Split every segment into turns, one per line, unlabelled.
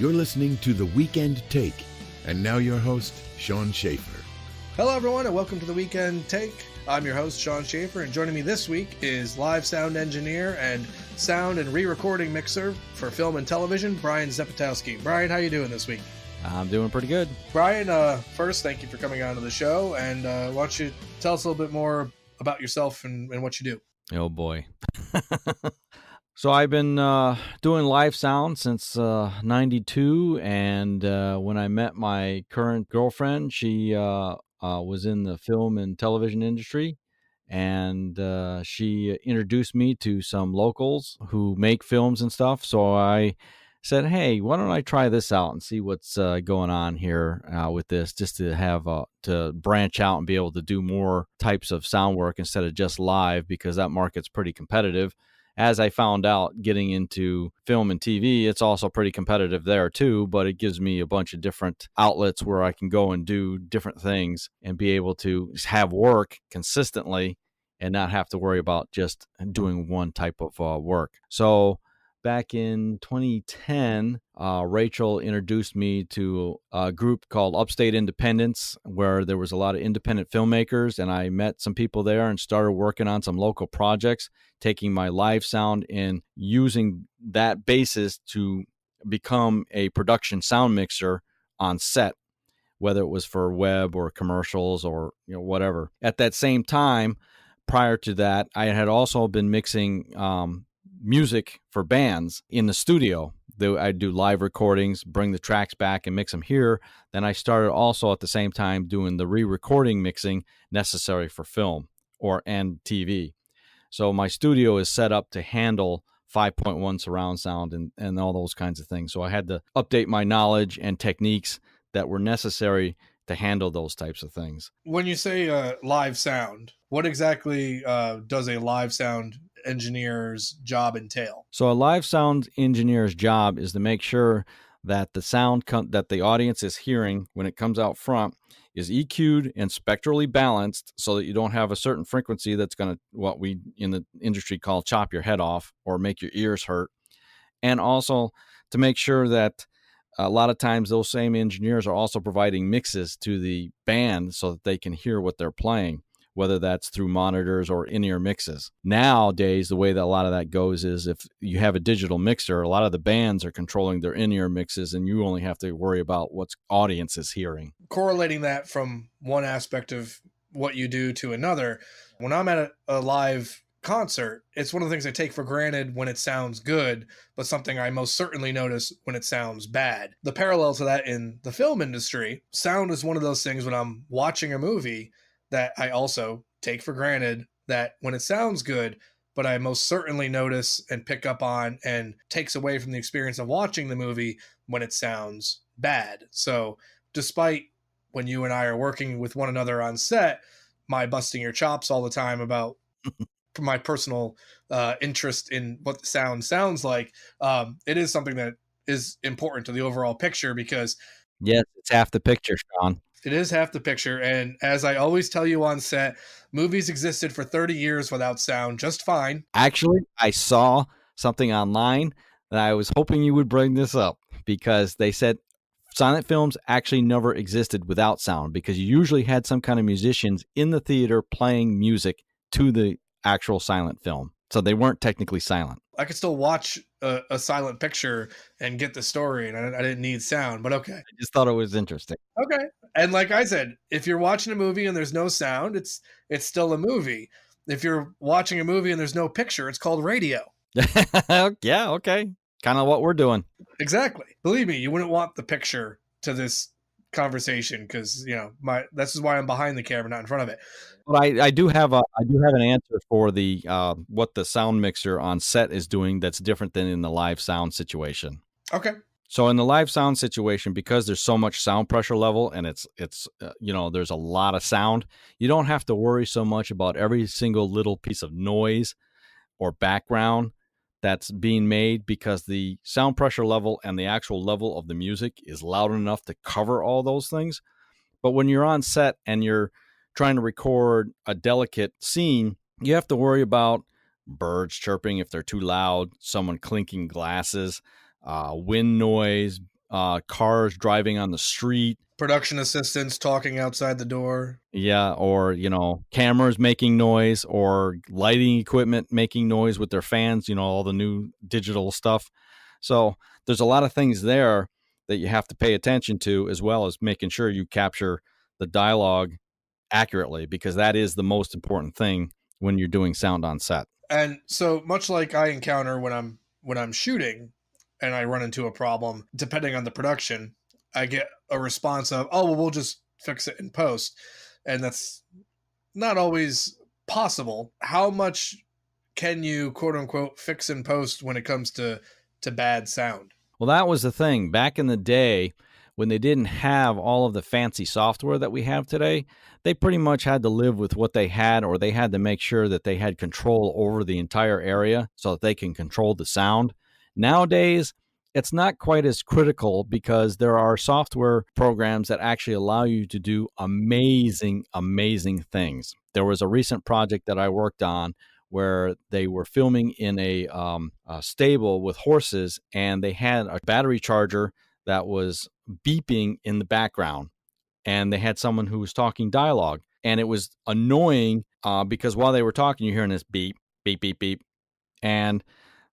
You're listening to The Weekend Take. And now your host, Sean Schaefer.
Hello, everyone, and welcome to The Weekend Take. I'm your host, Sean Schaefer, and joining me this week is live sound engineer and sound and re-recording mixer for film and television, Brian Szepatowski. Brian, how you doing this week?
I'm doing pretty good.
Brian, first, thank you for coming on to the show, and why don't you tell us a little bit more about yourself and what you do?
Oh, boy. So I've been doing live sound since 92, and when I met my current girlfriend, she was in the film and television industry, and she introduced me to some locals who make films and stuff. So I said, hey, why don't I try this out and see what's going on here with this, just to have to branch out and be able to do more types of sound work instead of just live, because that market's pretty competitive. As I found out getting into film and TV, it's also pretty competitive there too, but it gives me a bunch of different outlets where I can go and do different things and be able to have work consistently and not have to worry about just doing one type of work. So back in 2010, Rachel introduced me to a group called Upstate Independence, where there was a lot of independent filmmakers, and I met some people there and started working on some local projects, taking my live sound and using that basis to become a production sound mixer on set, whether it was for web or commercials or whatever. At that same time, prior to that, I had also been mixing music for bands in the studio. I do live recordings, bring the tracks back and mix them here. Then I started also at the same time doing the re-recording mixing necessary for film and TV. So my studio is set up to handle 5.1 surround sound and all those kinds of things. So I had to update my knowledge and techniques that were necessary to handle those types of things.
When you say live sound, what exactly does a live sound engineer's job entail?
So a live sound engineer's job is to make sure that the sound that the audience is hearing when it comes out front is EQ'd and spectrally balanced, so that you don't have a certain frequency that's going to, what we in the industry call, chop your head off or make your ears hurt. And also to make sure that a lot of times those same engineers are also providing mixes to the band so that they can hear what they're playing, whether that's through monitors or in-ear mixes. Nowadays, the way that a lot of that goes is if you have a digital mixer, a lot of the bands are controlling their in-ear mixes, and you only have to worry about what audience is hearing.
Correlating that from one aspect of what you do to another, when I'm at a live concert, it's one of the things I take for granted when it sounds good, but something I most certainly notice when it sounds bad. The parallel to that in the film industry, sound is one of those things when I'm watching a movie that I also take for granted that when it sounds good, but I most certainly notice and pick up on and takes away from the experience of watching the movie when it sounds bad. So despite when you and I are working with one another on set, my busting your chops all the time about my personal interest in what the sound sounds like, it is something that is important to the overall picture, because
yes, it's half the picture, Sean.
It is half the picture, and as I always tell you on set, movies existed for 30 years without sound just fine.
Actually, I saw something online that I was hoping you would bring this up, because they said silent films actually never existed without sound, because you usually had some kind of musicians in the theater playing music to the actual silent film. So they weren't technically silent.
I could still watch a silent picture and get the story, and I didn't need sound, but okay.
I just thought it was interesting.
Okay. And like I said, if you're watching a movie and there's no sound, it's still a movie. If you're watching a movie and there's no picture, it's called radio.
Yeah, okay. Kind of what we're doing.
Exactly. Believe me, you wouldn't want the picture to this conversation, because this is why I'm behind the camera, not in front of it.
But I do have an answer for the what the sound mixer on set is doing that's different than in the live sound situation.
Okay.
So in the live sound situation, because there's so much sound pressure level and it's there's a lot of sound, you don't have to worry so much about every single little piece of noise or background that's being made, because the sound pressure level and the actual level of the music is loud enough to cover all those things. But when you're on set and you're trying to record a delicate scene, you have to worry about birds chirping if they're too loud, someone clinking glasses, wind noise, cars driving on the street.
Production assistants talking outside the door.
Yeah, or, cameras making noise, or lighting equipment making noise with their fans, all the new digital stuff. So there's a lot of things there that you have to pay attention to, as well as making sure you capture the dialogue accurately, because that is the most important thing when you're doing sound on set.
And so much like I encounter when I'm shooting and I run into a problem, depending on the production, I get a response of, "Oh, well, we'll just fix it in post." And that's not always possible. How much can you quote unquote fix in post when it comes to bad sound?
Well, that was the thing. Back in the day, when they didn't have all of the fancy software that we have today, they pretty much had to live with what they had, or they had to make sure that they had control over the entire area so that they can control the sound. Nowadays, it's not quite as critical, because there are software programs that actually allow you to do amazing, amazing things. There was a recent project that I worked on where they were filming in a stable with horses, and they had a battery charger that was beeping in the background, and they had someone who was talking dialogue, and it was annoying because while they were talking, you're hearing this beep, beep, beep, beep, and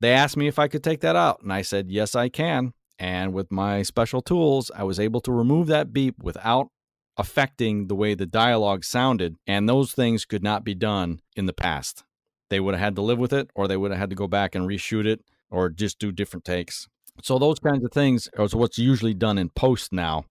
they asked me if I could take that out, and I said, yes, I can. And with my special tools, I was able to remove that beep without affecting the way the dialogue sounded, and those things could not be done in the past. They would have had to live with it, or they would have had to go back and reshoot it, or just do different takes. So those kinds of things are what's usually done in post now.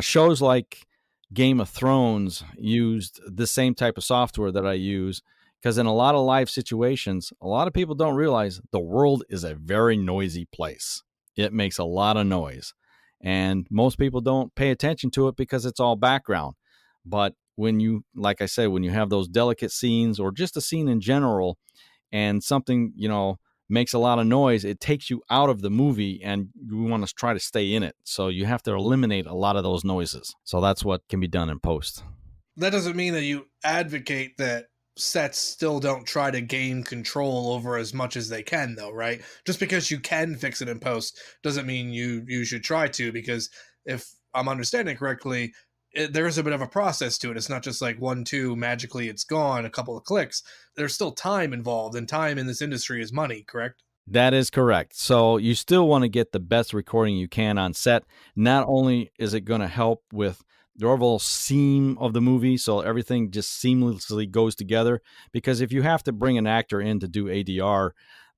Shows like Game of Thrones used the same type of software that I use, because in a lot of live situations, a lot of people don't realize the world is a very noisy place. It makes a lot of noise, and most people don't pay attention to it because it's all background. But when you, like I said, when you have those delicate scenes, or just a scene in general, and something, makes a lot of noise, it takes you out of the movie, and you want to try to stay in it. So you have to eliminate a lot of those noises. So that's what can be done in post.
That doesn't mean that you advocate that sets still don't try to gain control over as much as they can, though, right? Just because you can fix it in post doesn't mean you should try to, because if I'm understanding correctly, there's a bit of a process to it. It's not just like 1, 2, magically it's gone, a couple of clicks. There's still time involved, and time in this industry is money, correct?
That is correct. So you still want to get the best recording you can on set. Not only is it going to help with the overall seam of the movie, so everything just seamlessly goes together, because if you have to bring an actor in to do ADR,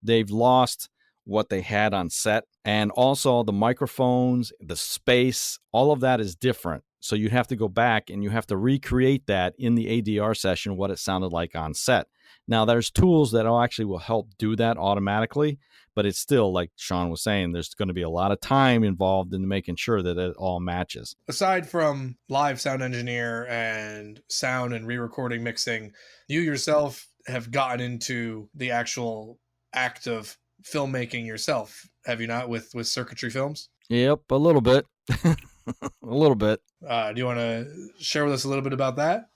they've lost what they had on set. And also the microphones, the space, all of that is different. So you have to go back and you have to recreate that in the ADR session, what it sounded like on set. Now, there's tools that actually will help do that automatically, but it's still, like Sean was saying, there's going to be a lot of time involved in making sure that it all matches.
Aside from live sound engineer and sound and re-recording mixing, you yourself have gotten into the actual act of filmmaking yourself, have you not, with circuitry films?
Yep, a little bit. A little bit.
Do you want to share with us a little bit about that?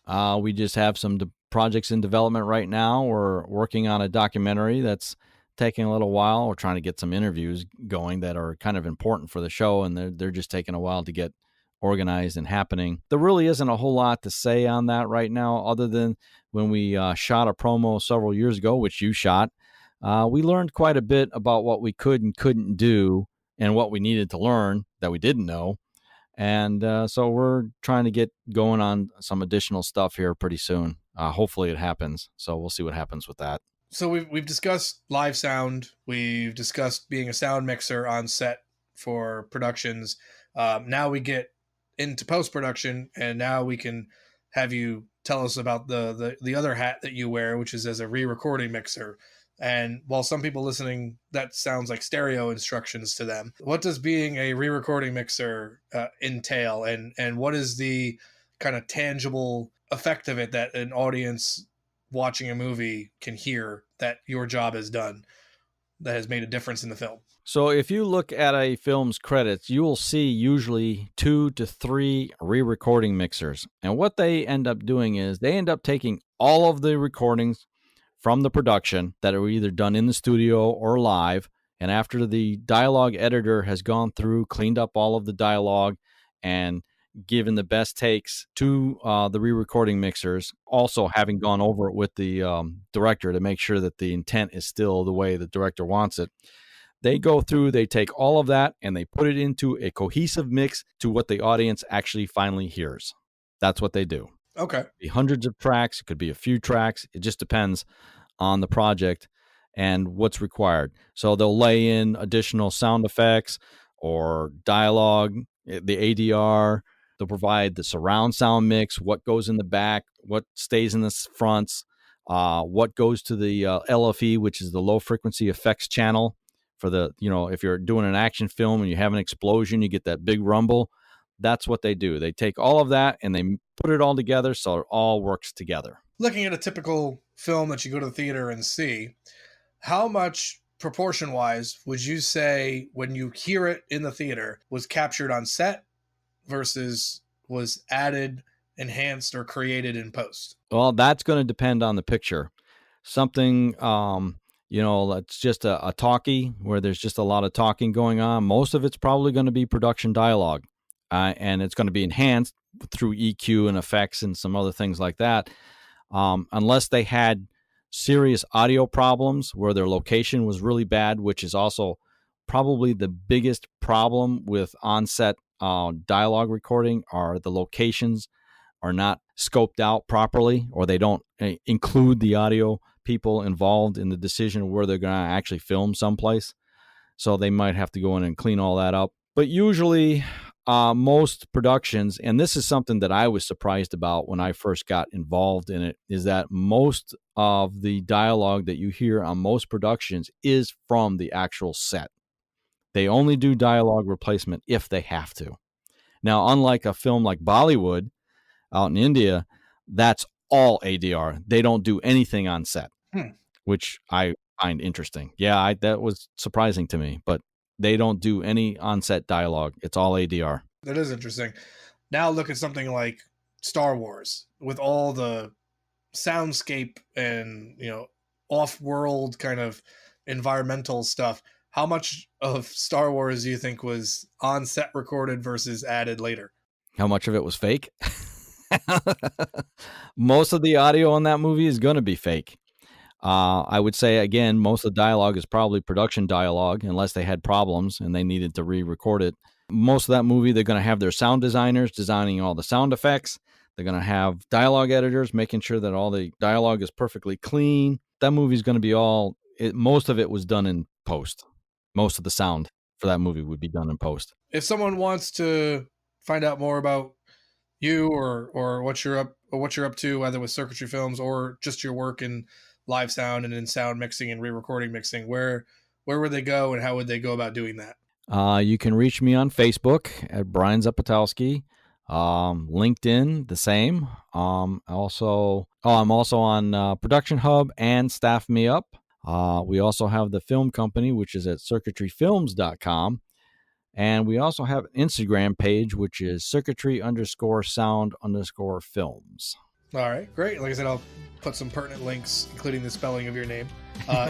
We just have some projects in development right now. We're working on a documentary that's taking a little while. We're trying to get some interviews going that are kind of important for the show, and they're just taking a while to get organized and happening. There really isn't a whole lot to say on that right now, other than when we shot a promo several years ago, which you shot. We learned quite a bit about what we could and couldn't do, and what we needed to learn that we didn't know. And so we're trying to get going on some additional stuff here pretty soon. Hopefully it happens. So we'll see what happens with that.
So we've discussed live sound. We've discussed being a sound mixer on set for productions. Now we get into post-production, and now we can have you tell us about the other hat that you wear, which is as a re-recording mixer. And while some people listening, that sounds like stereo instructions to them, what does being a re-recording mixer entail? And what is the kind of tangible effect of it that an audience watching a movie can hear that your job has done, that has made a difference in the film?
So if you look at a film's credits, you will see usually 2 to 3 re-recording mixers. And what they end up doing is they end up taking all of the recordings from the production that are either done in the studio or live, And after the dialogue editor has gone through, cleaned up all of the dialogue, and given the best takes to the re-recording mixers, also having gone over it with the director to make sure that the intent is still the way the director wants it, they go through, they take all of that, and they put it into a cohesive mix to what the audience actually finally hears. That's what they do.
Okay.
It could be hundreds of tracks. It could be a few tracks. It just depends on the project and what's required. So they'll lay in additional sound effects or dialogue, the ADR. They'll provide the surround sound mix, what goes in the back, what stays in the fronts, what goes to the LFE, which is the low frequency effects channel for the, if you're doing an action film and you have an explosion, you get that big rumble. That's what they do. They take all of that and they put it all together so it all works together.
Looking at a typical film that you go to the theater and see, how much proportion-wise would you say when you hear it in the theater was captured on set versus was added, enhanced, or created in post?
Well, that's going to depend on the picture. Something, that's just a talkie where there's just a lot of talking going on. Most of it's probably going to be production dialogue, and it's going to be enhanced through EQ and effects and some other things like that. Unless they had serious audio problems where their location was really bad, which is also probably the biggest problem with on-set dialogue recording, are the locations are not scoped out properly, or they don't include the audio people involved in the decision of where they're going to actually film someplace. So they might have to go in and clean all that up. But usually most productions, and this is something that I was surprised about when I first got involved in it, is that most of the dialogue that you hear on most productions is from the actual set. They only do dialogue replacement if they have to. Now, unlike a film like Bollywood out in India, that's all ADR. They don't do anything on set, which I find interesting. Yeah, that was surprising to me, but they don't do any on-set dialogue. It's all ADR.
That is interesting. Now look at something like Star Wars with all the soundscape and, off-world kind of environmental stuff. How much of Star Wars do you think was on-set recorded versus added later?
How much of it was fake? Most of the audio in that movie is going to be fake. I would say, again, most of the dialogue is probably production dialogue, unless they had problems and they needed to re-record it. Most of that movie, they're going to have their sound designers designing all the sound effects. They're going to have dialogue editors making sure that all the dialogue is perfectly clean. That movie's going to be most of it was done in post. Most of the sound for that movie would be done in post.
If someone wants to find out more about you or what you're up to, either with Circuitry Films or just your work in live sound and in sound mixing and re-recording mixing, where would they go and how would they go about doing that?
You can reach me on Facebook at Brian Szepatowski, LinkedIn the same. I'm also on Production Hub and Staff Me Up. We also have the film company, which is at circuitryfilms.com. And we also have an Instagram page, which is circuitry_sound_films.
All right, great. Like I said, I'll put some pertinent links, including the spelling of your name,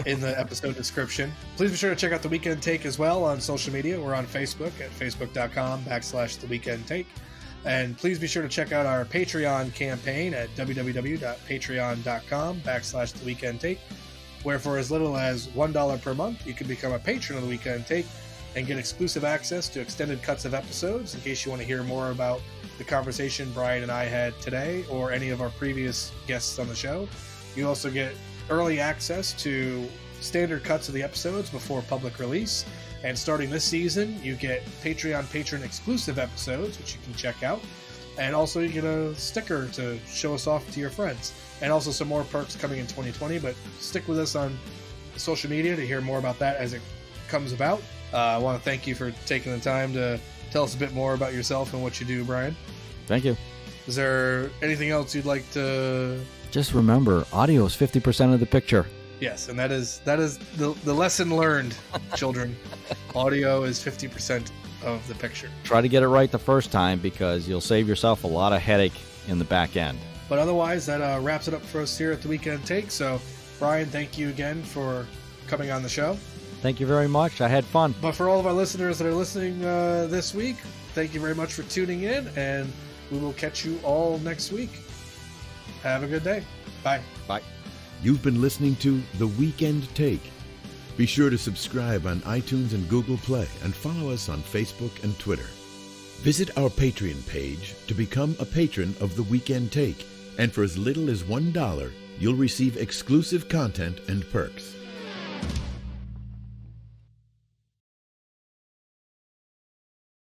in the episode description. Please be sure to check out The Weekend Take as well on social media. We're on Facebook at facebook.com/The Weekend Take. And please be sure to check out our Patreon campaign at www.patreon.com/The Weekend Take, where for as little as $1 per month, you can become a patron of The Weekend Take and get exclusive access to extended cuts of episodes in case you want to hear more about the conversation Brian and I had today or any of our previous guests on the show. You also get early access to standard cuts of the episodes before public release. And starting this season, you get Patreon patron exclusive episodes, which you can check out. And also you get a sticker to show us off to your friends. And also some more perks coming in 2020, but stick with us on social media to hear more about that as it comes about. I want to thank you for taking the time to tell us a bit more about yourself and what you do, Brian.
Thank you.
Is there anything else you'd like to...
Just remember, audio is 50% of the picture.
Yes, and that is the lesson learned, children. Audio is 50% of the picture.
Try to get it right the first time because you'll save yourself a lot of headache in the back end.
But otherwise, that wraps it up for us here at The Weekend Take. So, Brian, thank you again for coming on the show.
Thank you very much. I had fun.
But for all of our listeners that are listening this week, thank you very much for tuning in, and we will catch you all next week. Have a good day. Bye.
Bye.
You've been listening to The Weekend Take. Be sure to subscribe on iTunes and Google Play and follow us on Facebook and Twitter. Visit our Patreon page to become a patron of The Weekend Take, and for as little as $1, you'll receive exclusive content and perks.